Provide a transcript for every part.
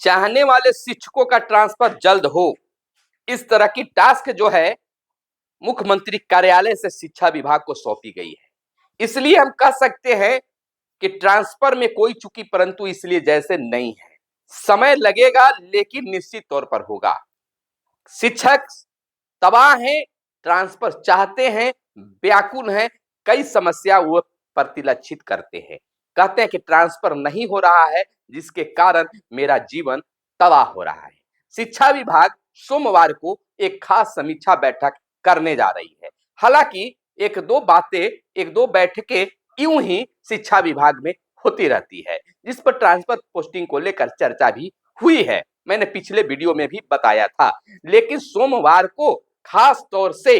चाहने वाले शिक्षकों का ट्रांसफर जल्द हो, इस तरह की टास्क जो है मुख्यमंत्री कार्यालय से शिक्षा विभाग को सौंपी गई है। इसलिए हम कह सकते हैं कि ट्रांसफर में कोई चूकी परंतु इसलिए जैसे नहीं है। समय लगेगा लेकिन निश्चित तौर पर होगा। शिक्षक तबाह हैं, ट्रांसफर चाहते हैं, व्याकुल हैं, कई समस्या वो प्रतिलक्षित करते हैं। कहते हैं कि ट्रांसफर नहीं हो रहा है जिसके कारण मेरा जीवन तबाह हो रहा है। शिक्षा विभाग सोमवार को एक खास समीक्षा बैठक करने जा रही है। हालांकि एक दो बैठकें यूं ही शिक्षा विभाग में होती रहती है, जिस पर ट्रांसफर पोस्टिंग को लेकर चर्चा भी हुई है। मैंने पिछले वीडियो में भी बताया था। लेकिन सोमवार को खास तौर से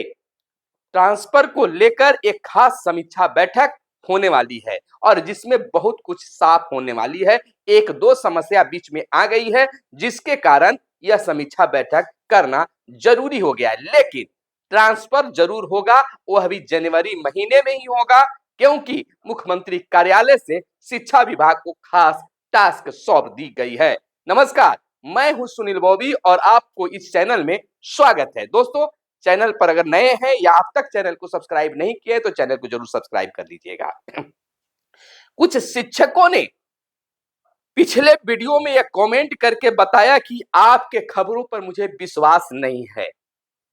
ट्रांसफर को लेकर एक खास समीक्षा बैठक होने वाली है और जिसमें बहुत कुछ साफ होने वाली है। एक दो समस्या बीच में आ गई है जिसके कारण यह समीक्षा बैठक करना जरूरी हो गया है। लेकिन ट्रांसफर जरूर होगा, वह भी जनवरी महीने में ही होगा, क्योंकि मुख्यमंत्री कार्यालय से शिक्षा विभाग को खास टास्क सौंप दी गई है। नमस्कार, मैं हूं सुनील बॉबी और आपको इस चैनल में स्वागत है। दोस्तों, चैनल पर अगर नए हैं या अब तक चैनल को सब्सक्राइब नहीं किए तो चैनल को जरूर सब्सक्राइब कर लीजिएगा। कुछ शिक्षकों ने पिछले वीडियो में यह कमेंट करके बताया कि आपके खबरों पर मुझे विश्वास नहीं है।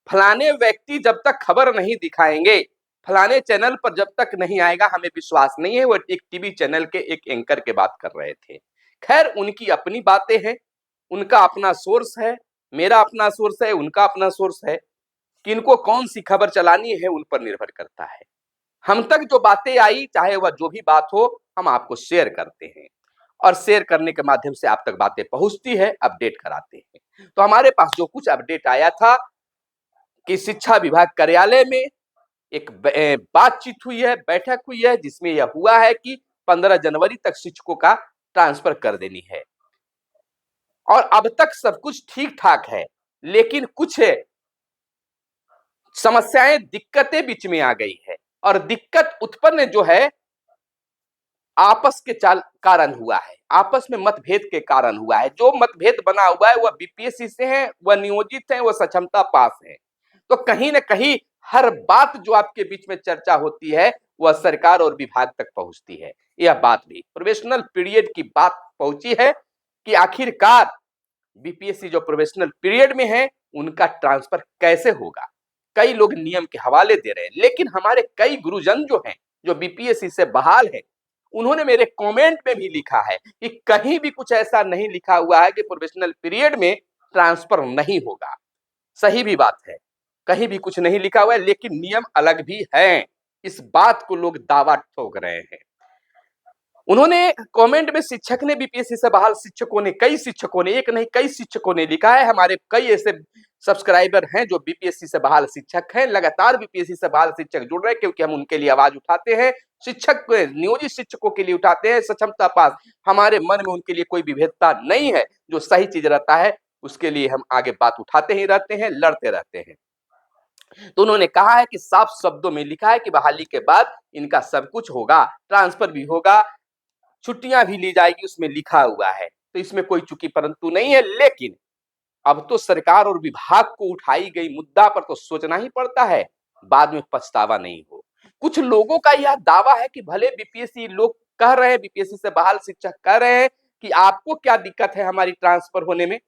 फलाने व्यक्ति जब तक खबर नहीं दिखाएंगे, फलाने चैनल पर जब तक नहीं आएगा, हमें विश्वास नहीं है। वो एक टीवी चैनल के एक एंकर के बात कर रहे थे। खैर, उनकी अपनी बातें हैं, उनका अपना सोर्स है, मेरा अपना सोर्स है, उनका अपना सोर्स है। किनको कौन सी खबर चलानी है उन पर निर्भर करता है। हम तक जो बातें आई, चाहे वह जो भी बात हो, हम आपको शेयर करते हैं और शेयर करने के माध्यम से आप तक बातें पहुंचती है, अपडेट कराते हैं। तो हमारे पास जो कुछ अपडेट आया था कि शिक्षा विभाग कार्यालय में एक बातचीत हुई है, बैठक हुई है, जिसमें यह हुआ है कि 15 जनवरी तक शिक्षकों का ट्रांसफर कर देनी है और अब तक सब कुछ ठीक ठाक है। लेकिन कुछ समस्याएं, दिक्कतें बीच में आ गई है और दिक्कत उत्पन्न जो है आपस के कारण हुआ है, आपस में मतभेद के कारण हुआ है। जो मतभेद बना हुआ है वह बीपीएससी से है, वह नियोजित है, वह सक्षमता पास है। तो कहीं ना कहीं हर बात जो आपके बीच में चर्चा होती है वह सरकार और विभाग तक पहुंचती है। यह बात भी प्रोफेशनल पीरियड की बात पहुंची है कि आखिरकार बीपीएससी जो प्रोफेशनल पीरियड में है उनका ट्रांसफर कैसे होगा। कई लोग नियम के हवाले दे रहे हैं, लेकिन हमारे कई गुरुजन जो हैं, जो बीपीएससी से बहाल है, उन्होंने मेरे कमेंट में भी लिखा है कि कहीं भी कुछ ऐसा नहीं लिखा हुआ है कि प्रोफेशनल पीरियड में ट्रांसफर नहीं होगा। सही भी बात है, कहीं भी कुछ नहीं लिखा हुआ है, लेकिन नियम अलग भी है। इस बात को लोग दावा ठोक रहे हैं। उन्होंने कमेंट में शिक्षक ने, बीपीएससी से बहाल शिक्षकों ने, कई शिक्षकों ने, एक नहीं कई शिक्षकों ने लिखा है। हमारे कई ऐसे सब्सक्राइबर हैं जो बीपीएससी से बहाल शिक्षक हैं, लगातार बीपीएससी से बहाल शिक्षक जुड़ रहे हैं, क्योंकि हम उनके लिए आवाज उठाते हैं। शिक्षक नियोजित शिक्षकों के लिए उठाते हैं, सक्षमता पास। हमारे मन में उनके लिए कोई विभेदता नहीं है, जो सही चीज रहता है उसके लिए हम आगे बात उठाते ही रहते हैं, लड़ते रहते हैं। तो उन्होंने कहा है कि साफ शब्दों में लिखा है कि बहाली के बाद इनका सब कुछ होगा, ट्रांसफर भी होगा, छुट्टियां भी ली जाएगी, उसमें लिखा हुआ है। तो इसमें कोई चूकी परंतु नहीं है। लेकिन अब तो सरकार और विभाग को उठाई गई मुद्दा पर तो सोचना ही पड़ता है, बाद में पछतावा नहीं हो। कुछ लोगों का यह दावा है कि भले बीपीएससी लोग कह रहे हैं, बीपीएससी से बहाल शिक्षक कह रहे हैं कि आपको क्या दिक्कत है हमारी ट्रांसफर होने में।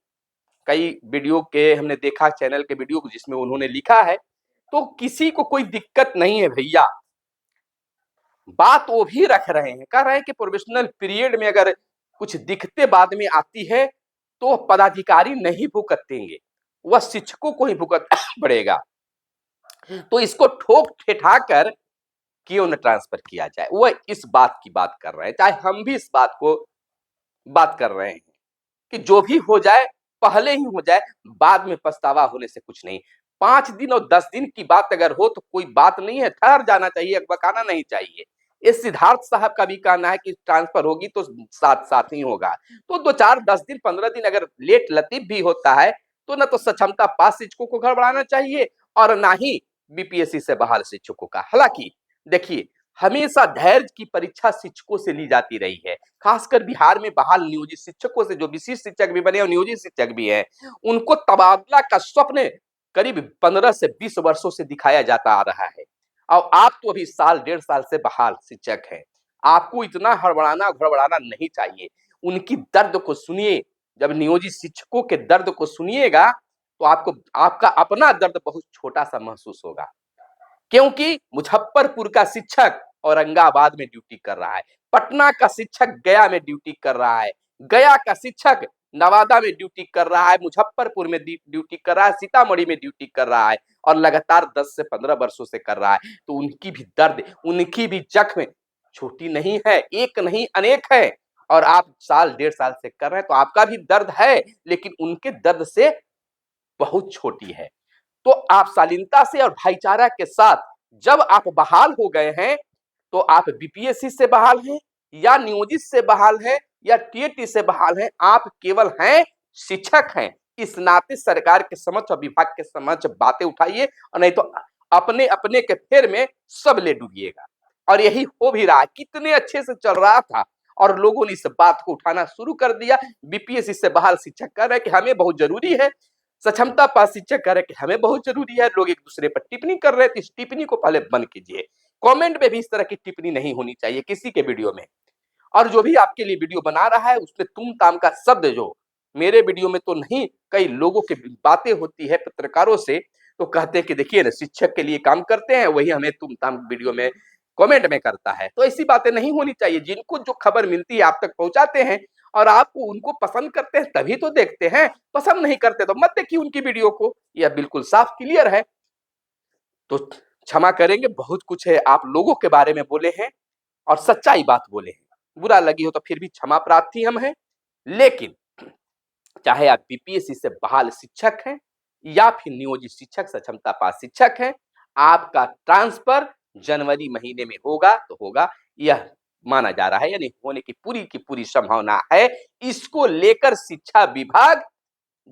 कई वीडियो के हमने देखा, चैनल के वीडियो जिसमें उन्होंने लिखा है, तो किसी को कोई दिक्कत नहीं है भैया। बात वो भी रख रहे हैं, कह रहे हैं कि प्रोफेशनल पीरियड में अगर कुछ दिक्कतें बाद में आती है तो पदाधिकारी नहीं भुगतेंगे, वह शिक्षकों को ही भुगत पड़ेगा। तो इसको ठोक ठिठा कर क्यों न ट्रांसफर किया जाए, वह इस बात की बात कर रहे हैं। चाहे हम भी इस बात को बात कर रहे हैं कि जो भी हो जाए पहले ही हो जाए, बाद में पछतावा होने से कुछ नहीं। 5 दिन और 10 दिन की बात अगर हो तो कोई बात नहीं है, ठहर जाना चाहिए, बकाना नहीं चाहिए। इस सिद्धार्थ साहब का भी कहना है कि ट्रांसफर होगी तो साथ साथ ही होगा। तो 2-4-10 दिन 15 दिन अगर लेट लतीफ भी होता है तो ना तो सक्षमता पास शिक्षकों को गड़बड़ाना चाहिए और ना ही बीपीएससी से बहाल शिक्षकों का। हालांकि देखिए, हमेशा धैर्य की परीक्षा शिक्षकों से ली जाती रही है। खासकर बिहार में बहाल नियोजित शिक्षकों से, जो विशिष्ट शिक्षक भी बने और नियोजित शिक्षक भी हैं, उनको तबादला का स्वप्न करीब 15 से 20 वर्षों से दिखाया जाता आ रहा है। और आप तो अभी साल 1.5 साल से बहाल शिक्षक हैं। आपको इतना हड़बड़ाना घड़बड़ाना नहीं चाहिए। उनकी दर्द को सुनिए। जब नियोजित शिक्षकों के दर्द को सुनिएगा तो आपको आपका अपना दर्द बहुत छोटा सा महसूस होगा। क्योंकि मुजफ्फरपुर का शिक्षक औरंगाबाद में ड्यूटी कर रहा है, पटना का शिक्षक गया में ड्यूटी कर रहा है, गया का शिक्षक नवादा में ड्यूटी कर रहा है, मुजफ्फरपुर में ड्यूटी कर रहा है, सीतामढ़ी में ड्यूटी कर रहा है और लगातार 10 से 15 वर्षों से कर रहा है। तो उनकी भी दर्द, उनकी भी जख्म छोटी नहीं है, एक नहीं अनेक है। और आप साल 1.5 साल से कर रहे हैं तो आपका भी दर्द है, लेकिन उनके दर्द से बहुत छोटी है। तो आप शालीनता से और भाईचारा के साथ, जब आप बहाल हो गए हैं तो आप बीपीएससी से बहाल हैं या नियोजित से बहाल हैं या टीएटी से बहाल हैं, आप केवल हैं शिक्षक हैं। इस नाते सरकार के समक्ष और विभाग के समक्ष बातें उठाइए, और नहीं तो अपने अपने के फेर में सब ले डूबिएगा। और यही हो भी रहा है। कितने अच्छे से चल रहा था और लोगों ने इस बात को उठाना शुरू कर दिया। बीपीएससी से बहाल शिक्षक कह रहे हैं कि हमें बहुत जरूरी है, सक्षमता पास शिक्षक कह रहे कि हमें बहुत जरूरी है। लोग एक दूसरे पर टिप्पणी कर रहे थे, इस टिप्पणी को पहले बंद कीजिए। कमेंट में भी इस तरह की टिप्पणी नहीं होनी चाहिए किसी के वीडियो में। और जो भी आपके लिए वीडियो बना रहा है उसमें तुम ताम का शब्द, जो मेरे वीडियो में तो नहीं, कई लोगों की बातें होती है पत्रकारों से, तो कहते हैं कि देखिए ना, शिक्षक के लिए काम करते हैं, वही हमें तुम ताम वीडियो में कमेंट में करता है। तो ऐसी बातें नहीं होनी चाहिए। जिनको जो खबर मिलती है आप तक पहुंचाते हैं, और आपको उनको पसंद करते हैं तभी तो देखते हैं, पसंद नहीं करते तो मत देखिए उनकी वीडियो को। यह बिल्कुल साफ क्लियर है। तो क्षमा करेंगे, बहुत कुछ है आप लोगों के बारे में बोले हैं और सच्चाई बात बोले हैं। बुरा लगी हो तो फिर भी क्षमा प्रार्थी हम हैं। लेकिन चाहे आप बीपीएससी से बहाल शिक्षक हैं या फिर नियोजित शिक्षक, सक्षमता पास शिक्षक हैं, आपका ट्रांसफर जनवरी महीने में होगा तो होगा, यह माना जा रहा है, यानी होने की पूरी संभावना है। इसको लेकर शिक्षा विभाग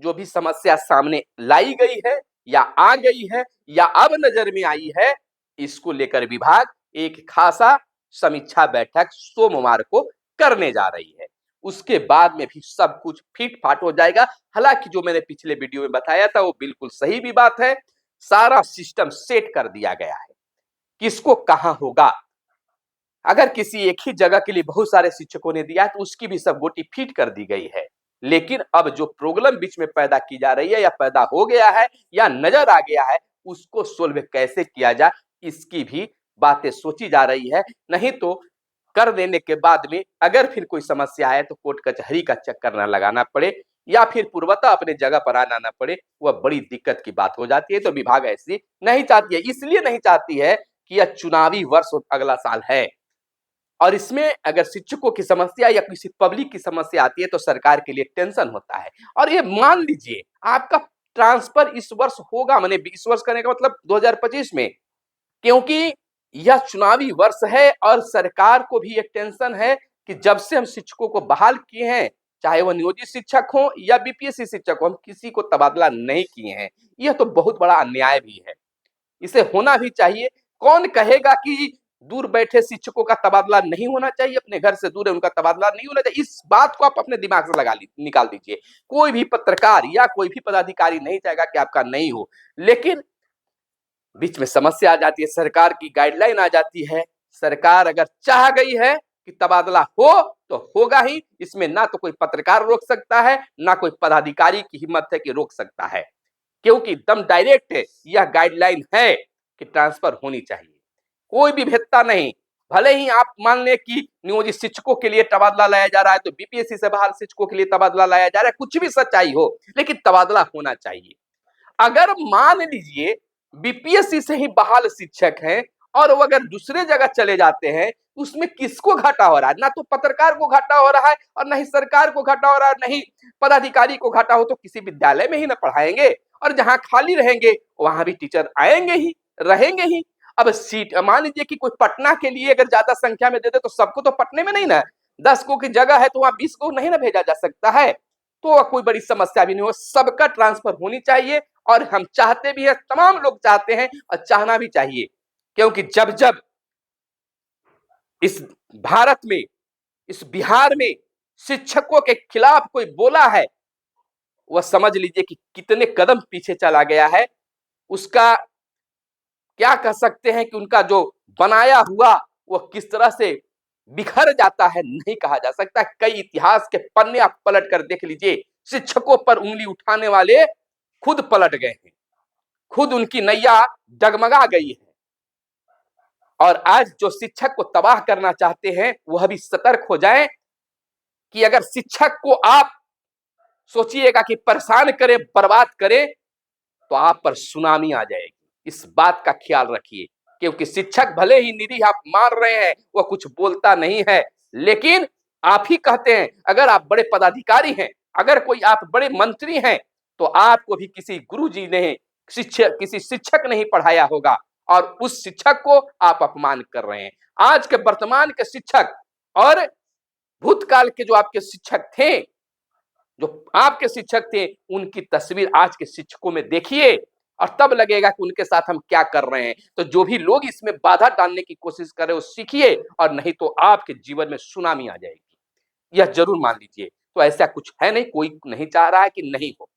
जो भी समस्या सामने लाई गई है या आ गई है या अब नजर में आई है, इसको लेकर विभाग एक खासा समीक्षा बैठक सोमवार को करने जा रही है। उसके बाद में भी सब कुछ फिट फाट हो जाएगा। हालांकि जो मैंने पिछले वीडियो में बताया था वो बिल्कुल सही भी बात है। सारा सिस्टम सेट कर दिया गया है, किसको कहां होगा। अगर किसी एक ही जगह के लिए बहुत सारे शिक्षकों ने दिया है तो उसकी भी सब गोटी फिट कर दी गई है। लेकिन अब जो प्रॉब्लम बीच में पैदा की जा रही है या पैदा हो गया है या नजर आ गया है, उसको सोल्व कैसे किया जाए, इसकी भी बातें सोची जा रही है। नहीं तो कर देने के बाद में अगर फिर कोई समस्या आए तो कोर्ट कचहरी का चक्कर न लगाना पड़े या फिर पूर्वतः अपने जगह पर आना न पड़े, वह बड़ी दिक्कत की बात हो जाती है। तो विभाग ऐसी नहीं चाहती है। इसलिए नहीं चाहती है कि यह चुनावी वर्ष अगला साल है, और इसमें अगर शिक्षकों की समस्या या किसी पब्लिक की समस्या आती है तो सरकार के लिए टेंशन होता है। और ये मान लीजिए आपका ट्रांसफर इस वर्ष होगा, माने 20 वर्ष करने का मतलब 2025 में, क्योंकि यह चुनावी वर्ष है और सरकार को भी एक टेंशन है कि जब से हम शिक्षकों को बहाल किए हैं, चाहे वह नियोजित शिक्षक हो या बीपीएससी शिक्षक हो, हम किसी को तबादला नहीं किए हैं। यह तो बहुत बड़ा अन्याय भी है, इसे होना भी चाहिए। कौन कहेगा कि दूर बैठे शिक्षकों का तबादला नहीं होना चाहिए, अपने घर से दूर है उनका तबादला नहीं होना चाहिए। इस बात को आप अपने दिमाग से निकाल दीजिए। कोई भी पत्रकार या कोई भी पदाधिकारी नहीं चाहेगा कि आपका नहीं हो, लेकिन बीच में समस्या आ जाती है, सरकार की गाइडलाइन आ जाती है। सरकार अगर चाह गई है कि तबादला हो तो होगा ही। इसमें ना तो कोई पत्रकार रोक सकता है, ना कोई पदाधिकारी की हिम्मत है कि रोक सकता है, क्योंकि एकदम डायरेक्ट है, यह गाइडलाइन है कि ट्रांसफर होनी चाहिए, कोई भी भेदता नहीं। भले ही आप मान ले कि नियोजित शिक्षकों के लिए तबादला लाया जा रहा है तो बीपीएससी से बहाल शिक्षकों के लिए तबादला लाया जा रहा है, कुछ भी सच्चाई हो, लेकिन तबादला होना चाहिए। अगर मान लीजिए बीपीएससी से ही बहाल शिक्षक हैं और वो अगर दूसरे जगह चले जाते हैं, उसमें किसको घाटा हो रहा है? ना तो पत्रकार को घाटा हो रहा है और ना ही सरकार को घाटा हो रहा है, ना ही पदाधिकारी को घाटा हो। तो किसी विद्यालय में ही ना पढ़ाएंगे, और जहां खाली रहेंगे वहां भी टीचर आएंगे ही, रहेंगे ही। अब सीट मान लीजिए कि कोई पटना के लिए अगर ज्यादा संख्या में दे दे तो सबको तो पटने में नहीं ना, 10 को की जगह है तो वहां 20 को नहीं ना भेजा जा सकता है। तो कोई बड़ी समस्या भी नहीं हो, सबका ट्रांसफर होनी चाहिए। और हम चाहते भी हैं, तमाम लोग चाहते हैं और चाहना भी चाहिए, क्योंकि जब जब इस भारत में, इस बिहार में शिक्षकों के खिलाफ कोई बोला है, वह समझ लीजिए कि कितने कदम पीछे चला गया है। उसका क्या कह सकते हैं कि उनका जो बनाया हुआ वह किस तरह से बिखर जाता है, नहीं कहा जा सकता। कई इतिहास के पन्ने आप पलट कर देख लीजिए, शिक्षकों पर उंगली उठाने वाले खुद पलट गए हैं, खुद उनकी नैया डगमगा गई है। और आज जो शिक्षक को तबाह करना चाहते हैं वह भी सतर्क हो जाएं कि अगर शिक्षक को आप सोचिएगा कि परेशान करें, बर्बाद करें, तो आप पर सुनामी आ जाएगी। इस बात का ख्याल रखिए, क्योंकि शिक्षक भले ही निरीह आप मान रहे हैं, वह कुछ बोलता नहीं है, लेकिन आप ही कहते हैं, अगर आप बड़े पदाधिकारी हैं, अगर कोई आप बड़े मंत्री हैं, तो आपको भी किसी गुरुजी ने, किसी शिक्षक नहीं पढ़ाया होगा, और उस शिक्षक को आप अपमान कर रहे हैं। आज के वर्तमान के शिक्षक और भूतकाल के जो आपके शिक्षक थे, जो आपके शिक्षक थे, उनकी तस्वीर आज के शिक्षकों में देखिए, और तब लगेगा कि उनके साथ हम क्या कर रहे हैं। तो जो भी लोग इसमें बाधा डालने की कोशिश कर रहे हो, सीखिए, और नहीं तो आपके जीवन में सुनामी आ जाएगी, यह जरूर मान लीजिए। तो ऐसा कुछ है नहीं, कोई नहीं चाह रहा है कि नहीं हो,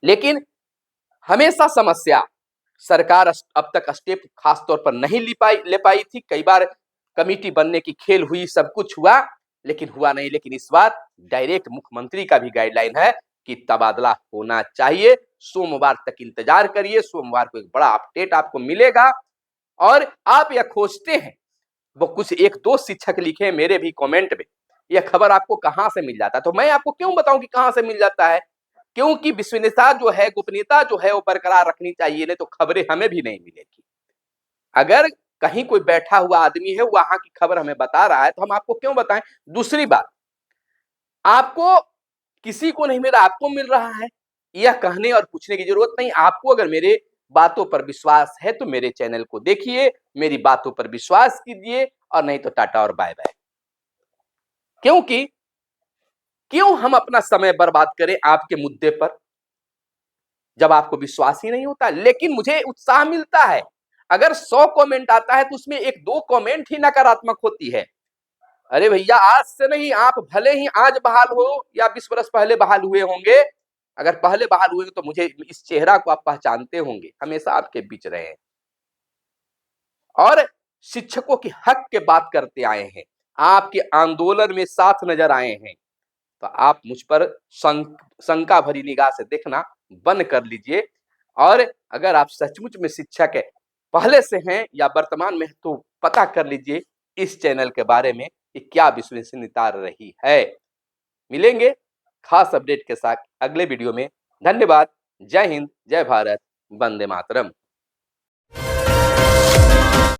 लेकिन हमेशा समस्या सरकार अब तक स्टेप खास तौर पर नहीं ले पाई थी। कई बार कमेटी बनने की खेल हुई, सब कुछ हुआ, लेकिन हुआ नहीं। लेकिन इस बार डायरेक्ट मुख्यमंत्री का भी गाइडलाइन है कि तबादला होना चाहिए। सोमवार तक इंतजार करिए, सोमवार को एक बड़ा अपडेट आपको मिलेगा। और आप यह खोजते हैं, वो कुछ एक दो शिक्षक लिखे मेरे भी कमेंट में, यह खबर आपको कहां से मिल जाता है, तो मैं आपको क्यों बताऊं कि कहां से मिल जाता है। क्योंकि विश्वसनीयता जो है, गोपनीयता जो है, वो बरकरार रखनी चाहिए, नहीं तो खबरें हमें भी नहीं मिलेगी। अगर कहीं कोई बैठा हुआ आदमी है, वहां की खबर हमें बता रहा है, तो हम आपको क्यों बताएं। दूसरी बात, आपको किसी को नहीं मिल रहा, आपको मिल रहा है, यह कहने और पूछने की जरूरत नहीं। आपको अगर मेरे बातों पर विश्वास है तो मेरे चैनल को देखिए, मेरी बातों पर विश्वास कीजिए, और नहीं तो टाटा और बाय बाय। क्योंकि क्यों हम अपना समय बर्बाद करें आपके मुद्दे पर, जब आपको विश्वास ही नहीं होता। लेकिन मुझे उत्साह मिलता है, अगर 100 कमेंट आता है तो उसमें एक दो कमेंट ही नकारात्मक होती है। अरे भैया, आज से नहीं, आप भले ही आज बहाल हो या 20 वर्ष पहले बहाल हुए होंगे, अगर पहले बहाल हुए तो मुझे इस चेहरा को आप पहचानते होंगे, हमेशा आपके बीच रहे हैं और शिक्षकों की हक के बात करते आए हैं, आपके आंदोलन में साथ नजर आए हैं। तो आप मुझ पर शंका भरी निगाह से देखना बंद कर लीजिए। और अगर आप सचमुच में शिक्षक है, पहले से हैं या वर्तमान में, तो पता कर लीजिए इस चैनल के बारे में कि क्या विश्वसनीयता रही है। मिलेंगे खास अपडेट के साथ अगले वीडियो में। धन्यवाद। जय हिंद, जय भारत, वंदे मातरम।